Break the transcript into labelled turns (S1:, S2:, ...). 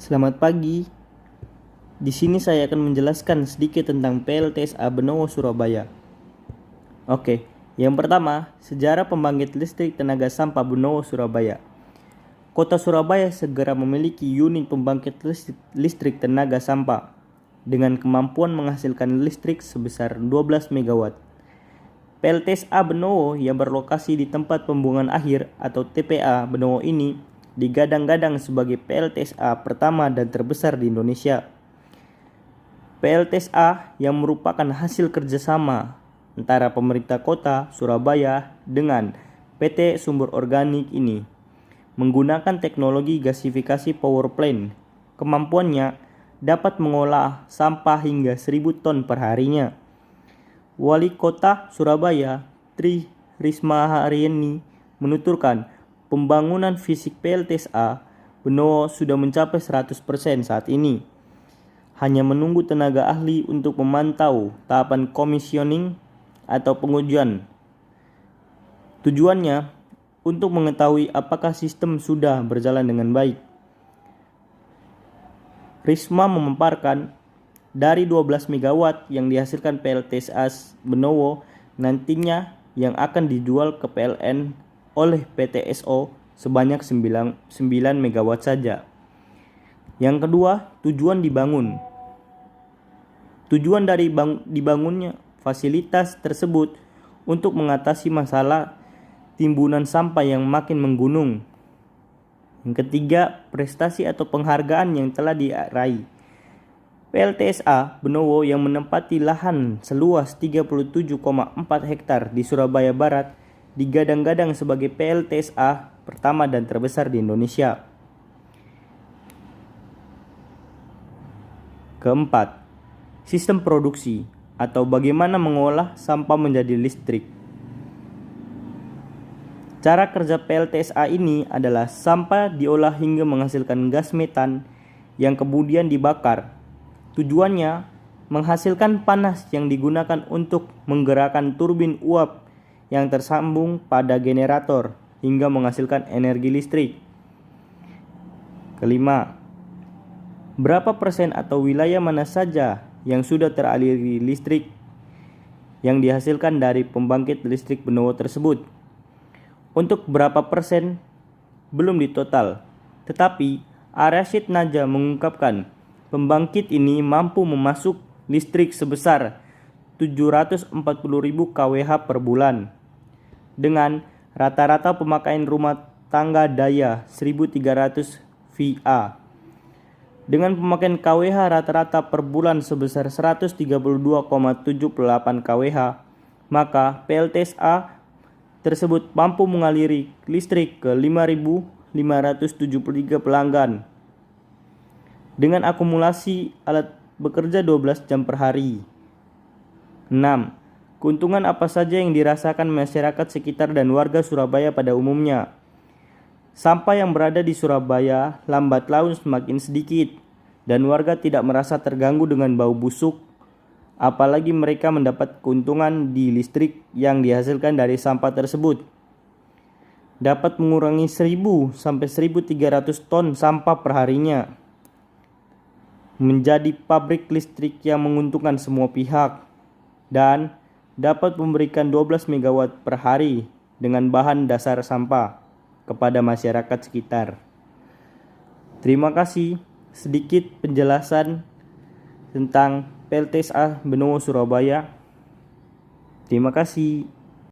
S1: Selamat pagi. Di sini saya akan menjelaskan sedikit tentang PLTSA Benowo Surabaya. Oke, yang pertama, sejarah pembangkit listrik tenaga sampah Benowo Surabaya. Kota Surabaya segera memiliki unit pembangkit listrik tenaga sampah dengan kemampuan menghasilkan listrik sebesar 12 MW. PLTSA Benowo yang berlokasi di tempat pembuangan akhir atau TPA Benowo ini digadang-gadang sebagai PLTSA pertama dan terbesar di Indonesia. PLTSA yang merupakan hasil kerjasama antara pemerintah kota Surabaya dengan PT Sumber Organik ini menggunakan teknologi gasifikasi power plant. Kemampuannya dapat mengolah sampah hingga 1000 ton per harinya. Wali Kota Surabaya Tri Risma Haryani menuturkan pembangunan fisik PLTSA Benowo sudah mencapai 100% saat ini. Hanya menunggu tenaga ahli untuk memantau tahapan commissioning atau pengujian. Tujuannya untuk mengetahui apakah sistem sudah berjalan dengan baik. Risma memaparkan dari 12 MW yang dihasilkan PLTSA Benowo nantinya yang akan dijual ke PLN oleh PTSO sebanyak 9 MW saja. Yang kedua, tujuan dibangun. Tujuan dari dibangunnya fasilitas tersebut untuk mengatasi masalah timbunan sampah yang makin menggunung. Yang ketiga, prestasi atau penghargaan yang telah diraih. PLTSA Benowo yang menempati lahan seluas 37,4 hektar di Surabaya Barat digadang-gadang sebagai PLTSA pertama dan terbesar di Indonesia. Keempat, sistem produksi atau bagaimana mengolah sampah menjadi listrik. Cara kerja PLTSA ini adalah sampah diolah hingga menghasilkan gas metan yang kemudian dibakar. Tujuannya menghasilkan panas yang digunakan untuk menggerakkan turbin uap yang tersambung pada generator hingga menghasilkan energi listrik. Kelima, berapa persen atau wilayah mana saja yang sudah teraliri listrik yang dihasilkan dari pembangkit listrik Benowo tersebut? Untuk berapa persen belum ditotal, tetapi Arsyad Naja mengungkapkan pembangkit ini mampu memasuk listrik sebesar 740.000 kWh per bulan dengan rata-rata pemakaian rumah tangga daya 1300 VA. Dengan pemakaian kWh rata-rata per bulan sebesar 132,78 kWh, maka PLTSA tersebut mampu mengaliri listrik ke 5.573 pelanggan dengan akumulasi alat bekerja 12 jam per hari. 6. Keuntungan apa saja yang dirasakan masyarakat sekitar dan warga Surabaya pada umumnya? Sampah yang berada di Surabaya lambat laun semakin sedikit dan warga tidak merasa terganggu dengan bau busuk, apalagi mereka mendapat keuntungan di listrik yang dihasilkan dari sampah tersebut. Dapat mengurangi 1.000 sampai 1.300 ton sampah perharinya. Menjadi pabrik listrik yang menguntungkan semua pihak dan dapat memberikan 12 MW per hari dengan bahan dasar sampah kepada masyarakat sekitar. Terima kasih, sedikit penjelasan tentang PLTSA Benowo Surabaya. Terima kasih.